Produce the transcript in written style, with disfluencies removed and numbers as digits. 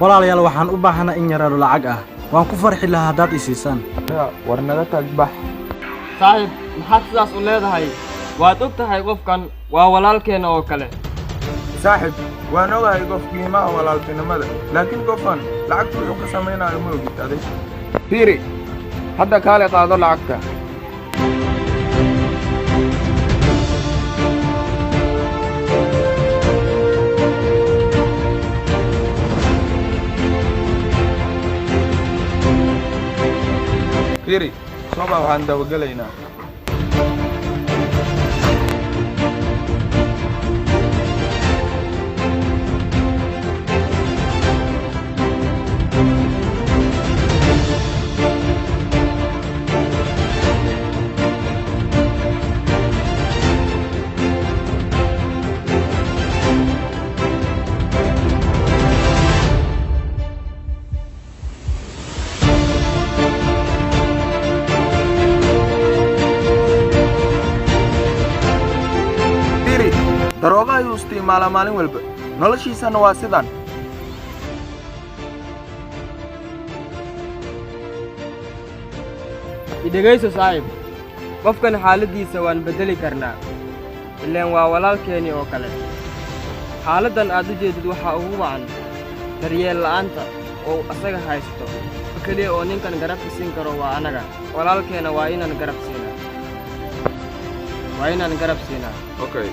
walaalayaal waxaan u baahanaa in yaraado lacag ah waan ku farxi lahaa haddaad i siisaan war naga tag bax saaxiib maxaad sidaas u leedahay waad og tahay qofkan waa walaalkeena oo kale saaxiib waan ogahay qof qiimaha walaaltinimada laakiin qofan lacagtu wuxuu ka samaynayo ma ogid adig fiiri hadda kaale qaado lacagta fiiri soba waxaan dawagelaynaa darooga ayuu isticmaalaa maalin walba noloshiisana waa sidan idhegayso saaxiib qofkan xaaladdiisa waan beddeli karnaa ileen waa walaalkeennii oo kale xaaladdan aad u jeedid waxaa ugu wacan daryeel la'aanta oo asaga haysto keliya oo ninkan garabka siin karo waa annaga walaalkeenna waa inaan garab siinaa okay